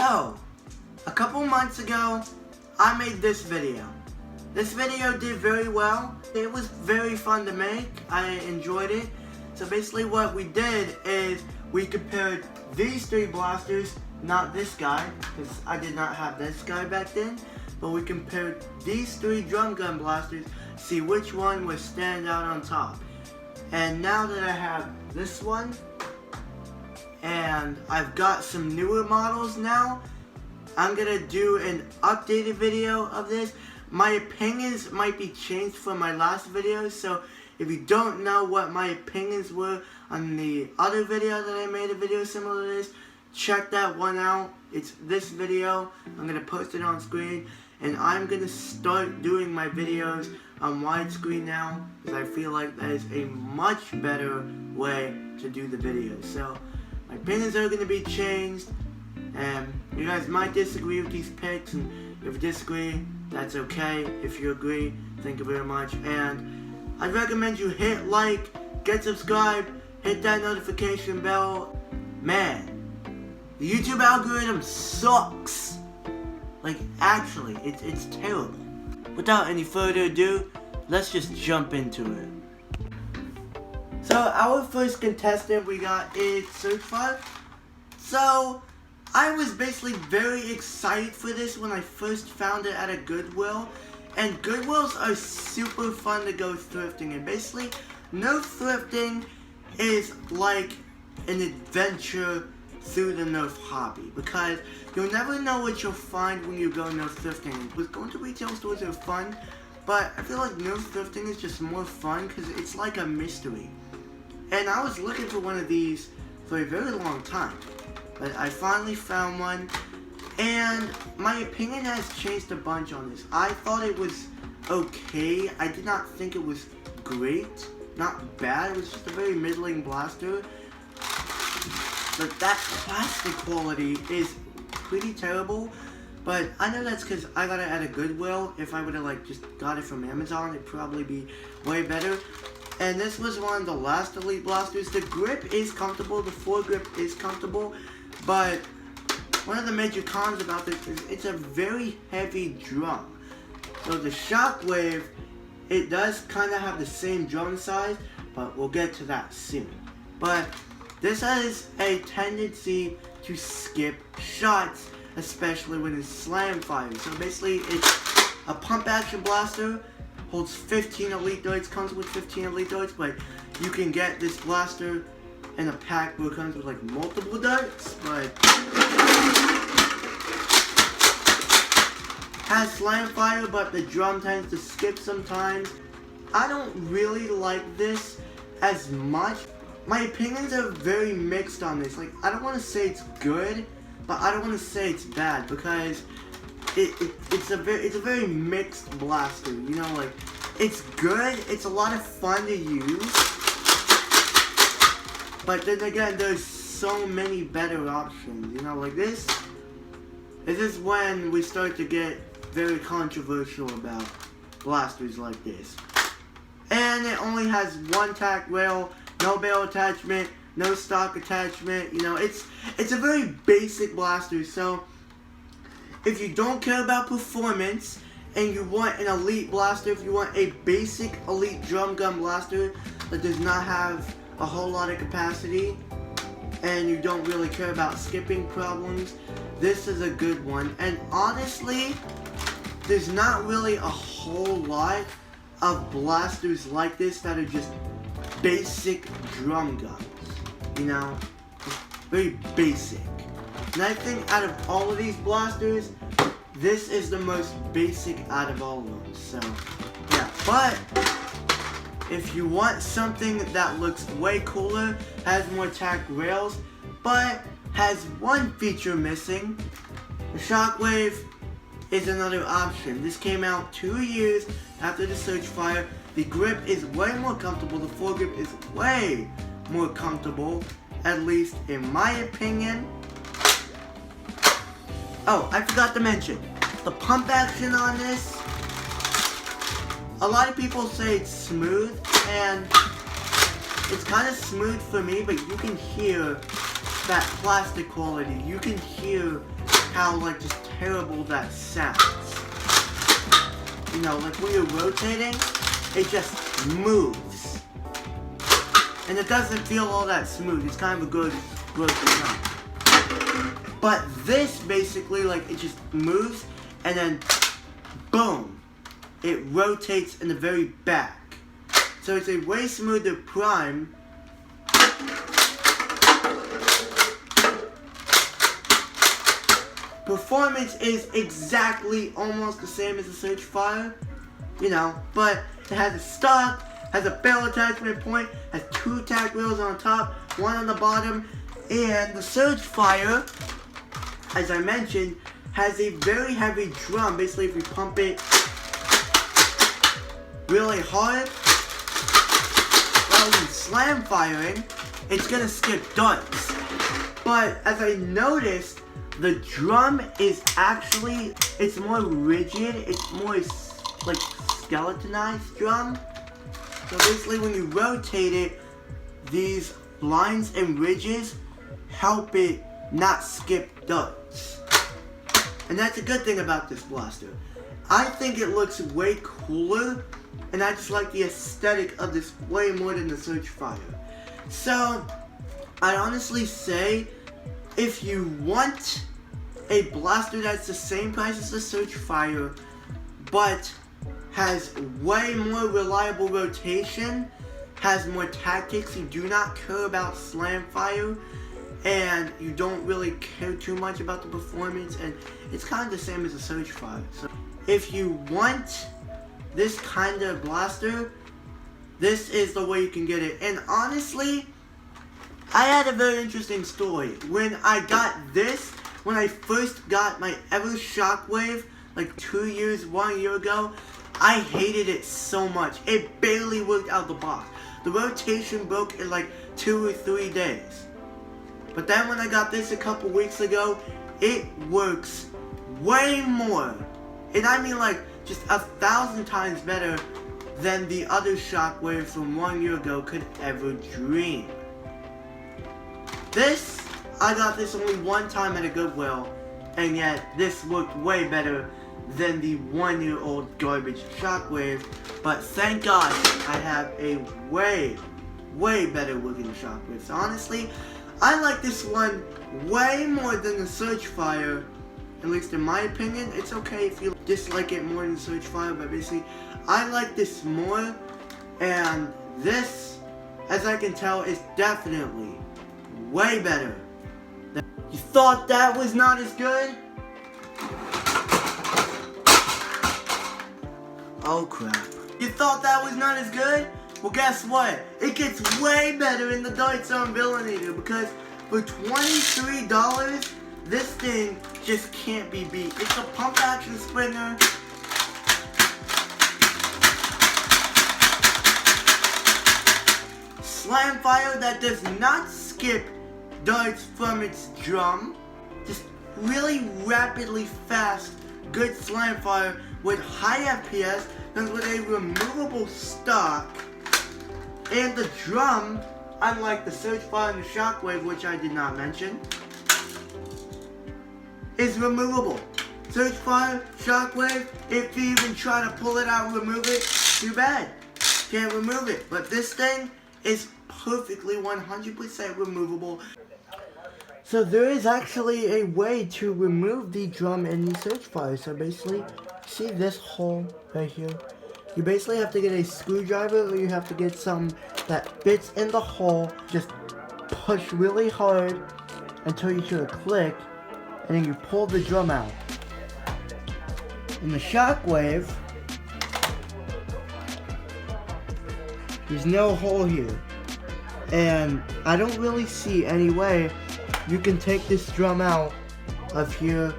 So, a couple months ago, I made this video. This video did very well. It was very fun to make. I enjoyed it. So basically what we did is we compared these three blasters, not this guy, because I did not have this guy back then, but we compared these three drum gun blasters, see which one would stand out on top. And now that I have this one, and I've got some newer models now, I'm gonna do an updated video of this. My opinions might be changed from my last video, so if you don't know what my opinions were on the other video that I made, a video similar to this, check that one out. It's this video. I'm gonna post it on screen, and I'm gonna start doing my videos on widescreen now, because I feel like that is a much better way to do the videos. So my opinions are going to be changed, and you guys might disagree with these picks, and if you disagree, that's okay. If you agree, thank you very much, and I'd recommend you hit like, get subscribed, hit that notification bell. Man, the YouTube algorithm sucks. Like, actually, it's terrible. Without any further ado, let's just jump into it. So our first contestant we got is Search Fire. So I was basically very excited for this when I first found it at a Goodwill. And Goodwills are super fun to go thrifting. And basically, Nerf thrifting is like an adventure through the Nerf hobby, because you'll never know what you'll find when you go Nerf thrifting. With going to retail stores are fun, but I feel like Nerf thrifting is just more fun because it's like a mystery. And I was looking for one of these for a very long time, but I finally found one, and my opinion has changed a bunch on this. I thought it was okay. I did not think it was great, not bad. It was just a very middling blaster. But that plastic quality is pretty terrible. But I know that's because I got it at a Goodwill. If I would have like just got it from Amazon, it'd probably be way better. And this was one of the last Elite blasters. The grip is comfortable, the foregrip is comfortable, but one of the major cons about this is it's a very heavy drum. So the Shockwave, it does kind of have the same drum size, but we'll get to that soon. But this has a tendency to skip shots, especially when it's slam firing. So basically, it's a pump action blaster, holds 15 elite darts, comes with 15 elite darts, but you can get this blaster in a pack where it comes with like multiple darts, but has slam fire, but the drum tends to skip sometimes. I don't really like this as much. My opinions are very mixed on this. Like, I don't want to say it's good, but I don't want to say it's bad, because it's a very mixed blaster. You know, like, it's good, it's a lot of fun to use, but then again, there's so many better options. You know, like this is when we start to get very controversial about blasters like this. And it only has one tack rail, no barrel attachment, no stock attachment. You know, it's a very basic blaster. So if you don't care about performance and you want an elite blaster, if you want a basic elite drum gun blaster that does not have a whole lot of capacity, and you don't really care about skipping problems, this is a good one. And honestly, there's not really a whole lot of blasters like this that are just basic drum guns, you know, very basic. And I think out of all of these blasters, this is the most basic out of all of them. So yeah, but if you want something that looks way cooler, has more tack rails, but has one feature missing, the Shockwave is another option. This came out 2 years after the Search Fire. The grip is way more comfortable, the foregrip is way more comfortable, at least in my opinion. Oh, I forgot to mention, the pump action on this, a lot of people say it's smooth, and it's kind of smooth for me, but you can hear that plastic quality. You can hear how like just terrible that sounds. You know, like when you're rotating, it just moves. And it doesn't feel all that smooth. It's kind of a good sound. But this basically, like, it just moves and then boom, it rotates in the very back. So it's a way smoother prime. Performance is exactly almost the same as the Surgefire, you know, but it has a stock, has a barrel attachment point, has 2 tack wheels on top, 1 on the bottom, and the Surgefire, as I mentioned, has a very heavy drum. Basically, if you pump it really hard, while when slam firing, it's gonna skip darts. But as I noticed, the drum is actually, it's more rigid, it's more like skeletonized drum. So basically when you rotate it, these lines and ridges help it not skip darts. And that's a good thing about this blaster. I think it looks way cooler, and I just like the aesthetic of this way more than the Surgefire. So, I'd honestly say, if you want a blaster that's the same price as the Surgefire, but has way more reliable rotation, has more tactics, you do not care about slam fire, and you don't really care too much about the performance, and it's kind of the same as the Surgefire. So if you want this kind of blaster, this is the way you can get it. And honestly, I had a very interesting story. When I got this, when I first got my Ever Shockwave, like 1 year ago, I hated it so much. It barely worked out the box. The rotation broke in like 2 or 3 days. But then when I got this a couple weeks ago, it works way more. And I mean like just 1,000 times better than the other Shockwave from 1 year ago could ever dream. This, I got this only 1 time at a Goodwill, and yet this worked way better than the 1-year-old garbage Shockwave. But thank God I have a way better working Shockwave. So honestly, I like this one way more than the Surgefire. At least in my opinion. It's okay if you dislike it more than the Surgefire, but basically, I like this more. And this, as I can tell, is definitely way better. You thought that was not as good? Oh crap. You thought that was not as good? Well, guess what? It gets way better in the Dart Zone Villainator, because for $23, this thing just can't be beat. It's a pump action springer. Slam fire that does not skip darts from its drum. Just really rapidly fast, good slam fire with high FPS, comes with a removable stock. And the drum, unlike the Surgefire and the Shockwave, which I did not mention, is removable. Surgefire, Shockwave, if you even try to pull it out and remove it, too bad. Can't remove it. But this thing is perfectly 100% removable. So there is actually a way to remove the drum in the Surgefire. So basically, see this hole right here? You basically have to get a screwdriver, or you have to get some that fits in the hole. Just push really hard until you hear a click, and then you pull the drum out. In the Shockwave, there's no hole here, and I don't really see any way you can take this drum out of here,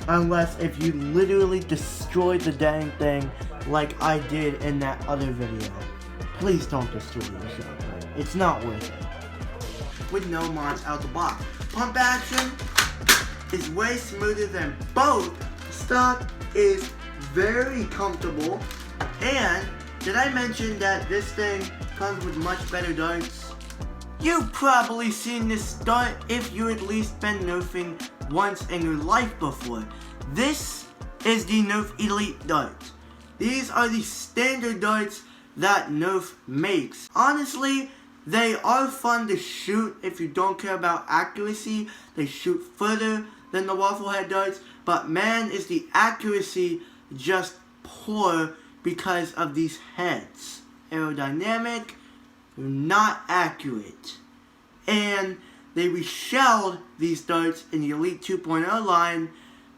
unless if you literally destroy the dang thing like I did in that other video. Please don't destroy your Shockwave. It's not worth it. With no mods out the box. Pump action is way smoother than both. Stock is very comfortable. And did I mention that this thing comes with much better darts? You've probably seen this dart if you at least been nerfing once in your life before. This is the Nerf Elite darts. These are the standard darts that Nerf makes. Honestly, they are fun to shoot if you don't care about accuracy. They shoot further than the waffle head darts, but man, is the accuracy just poor because of these heads. Aerodynamic, not accurate. And they reshelled these darts in the Elite 2.0 line,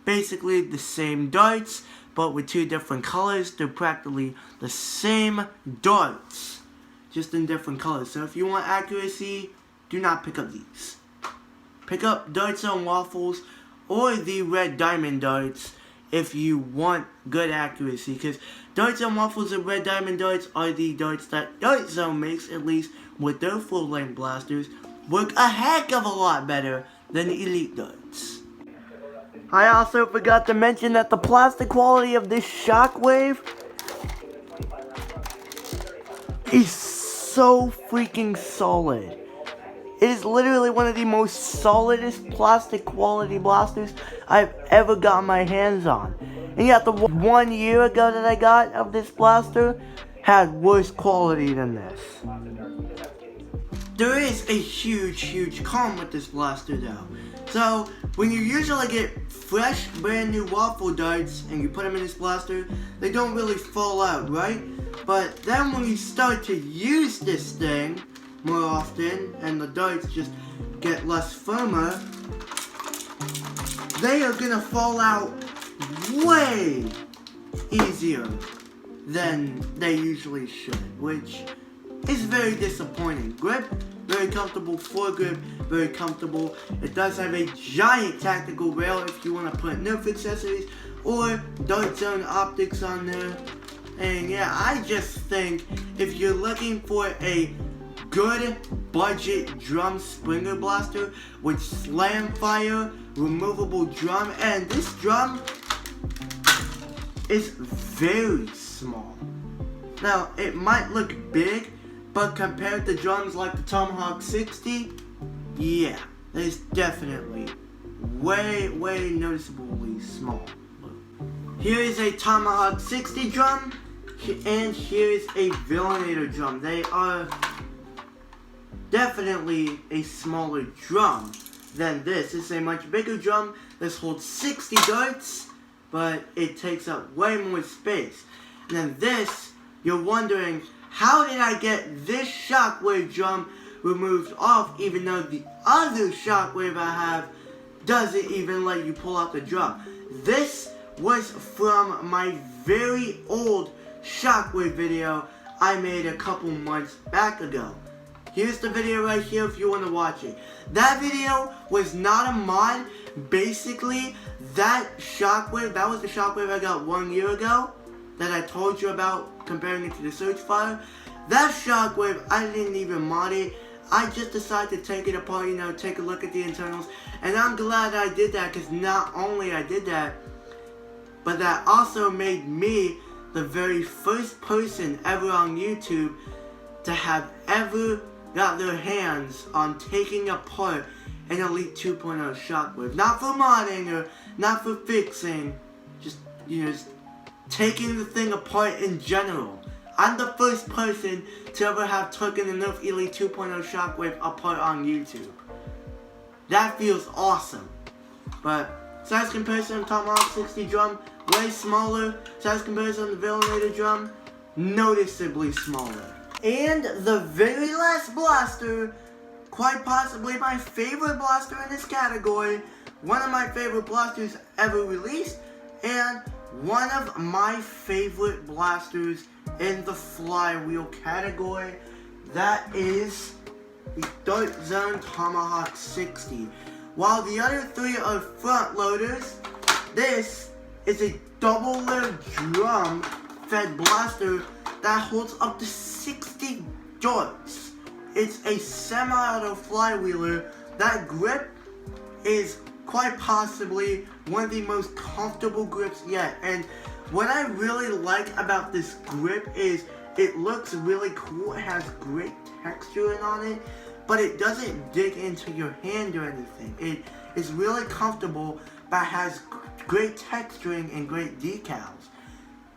basically the same darts, but with two different colors. They're practically the same darts, just in different colors. So if you want accuracy, do not pick up these. Pick up darts on waffles or the red diamond darts if you want good accuracy, because darts on waffles and red diamond darts are the darts that Dart Zone makes, at least with their full length blasters, work a heck of a lot better than the Elite darts. I also forgot to mention that the plastic quality of this Shockwave is so freaking solid. It is literally one of the most solidest plastic quality blasters I've ever gotten my hands on. And yet the 1 year ago that I got of this blaster had worse quality than this. There is a huge con with this blaster though. So when you usually get fresh brand new waffle darts and you put them in this blaster, they don't really fall out, right? But then when you start to use this thing more often and the darts just get less firmer, they are gonna fall out way easier than they usually should, which is very disappointing. Grip, very comfortable. Foregrip, very comfortable. It does have a giant tactical rail if you want to put Nerf accessories or Dart Zone optics on there. And yeah, I just think if you're looking for a good budget drum springer blaster with slam fire, removable drum, and this drum is very small. Now, it might look big, but compared to drums like the Tomahawk 60, yeah, it's definitely way noticeably small. Here is a Tomahawk 60 drum, and here is a Villainator drum. They are definitely a smaller drum than this. This is a much bigger drum. This holds 60 darts, but it takes up way more space. And then this, you're wondering, how did I get this Shockwave drum removed off even though the other Shockwave I have doesn't even let you pull out the drum? This was from my very old Shockwave video I made a couple months back ago. Here's the video right here if you want to watch it. That video was not a mod. Basically, that Shockwave, that was the Shockwave I got 1 year ago that I told you about, comparing it to the Search Fire. That Shockwave, I didn't even mod it. I just decided to take it apart, you know, take a look at the internals. And I'm glad I did that, because not only I did that, but that also made me the very first person ever on YouTube to have ever got their hands on taking apart an Elite 2.0 Shockwave. Not for modding or not for fixing, just, you know, just taking the thing apart in general. I'm the first person to ever have taken the Nerf Elite 2.0 Shockwave apart on YouTube. That feels awesome. But size comparison, Tomahawk 60 drum, way smaller. Size comparison, the Villainator drum, noticeably smaller. And the very last blaster, quite possibly my favorite blaster in this category, one of my favorite blasters ever released, and one of my favorite blasters in the flywheel category, that is the Dart Zone Tomahawk 60. While the other three are front loaders, this is a double layer drum fed blaster that holds up to 60 darts. It's a semi-auto flywheeler. That grip is quite possibly one of the most comfortable grips yet. And what I really like about this grip is it looks really cool. It has great texture on it, but it doesn't dig into your hand or anything. It's really comfortable, but has great texturing and great decals.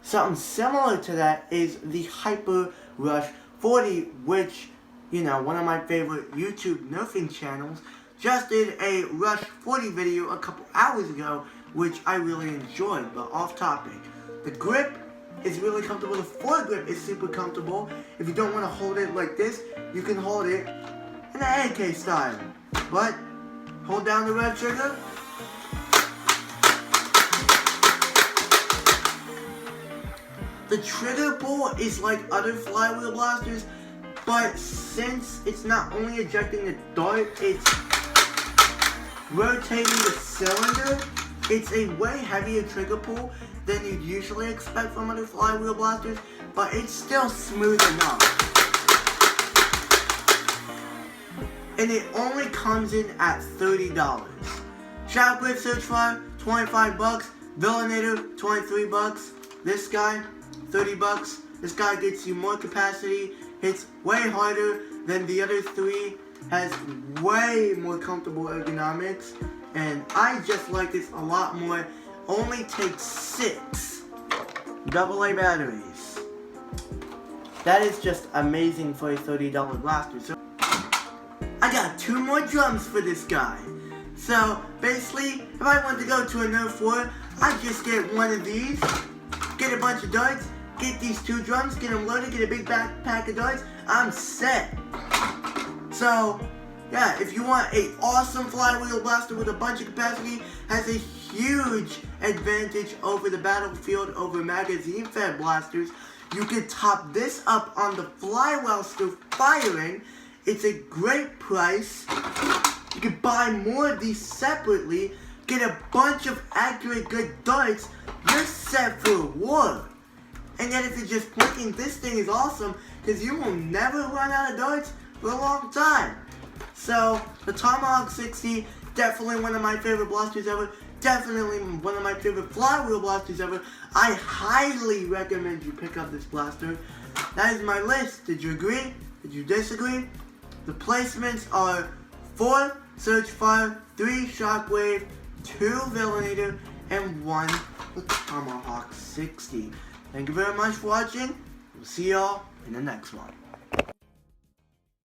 Something similar to that is the Hyper Rush 40, which, you know, one of my favorite YouTube nerfing channels just did a Rush 40 video a couple hours ago, which I really enjoyed, but off topic. The grip is really comfortable. The foregrip is super comfortable. If you don't want to hold it like this, you can hold it in the AK style. But hold down the red trigger. The trigger pull is like other flywheel blasters, but since it's not only ejecting the dart, it's rotating the cylinder. It's a way heavier trigger pull than you'd usually expect from other flywheel blasters, but it's still smooth enough. And it only comes in at $30. Shockwave Searchfire, 25 bucks. Villainator, 23 bucks. This guy, 30 bucks. This guy gets you more capacity, hits way harder than the other three, has way more comfortable ergonomics, and I just like this a lot more. Only takes 6 AA batteries. That is just amazing for a $30 blaster. So I got 2 more drums for this guy. So basically, if I want to go to a Nerf war, I just get one of these, get a bunch of darts, get these 2 drums, get them loaded, get a big backpack of darts, I'm set. So yeah, if you want an awesome flywheel blaster with a bunch of capacity, has a huge advantage over the Battlefield, over magazine-fed blasters, you can top this up on the flywheel still firing. It's a great price. You can buy more of these separately, get a bunch of accurate good darts, you're set for war. And yet if you're just pointing, this thing is awesome because you will never run out of darts for a long time. So the Tomahawk 60, definitely one of my favorite blasters ever, definitely one of my favorite flywheel blasters ever. I highly recommend you pick up this blaster. That is my list. Did you agree? Did you disagree? The placements are 4 Searchfire, 3 Shockwave, 2 Villainator, and 1 the Tomahawk 60. Thank you very much for watching. We'll see y'all in the next one.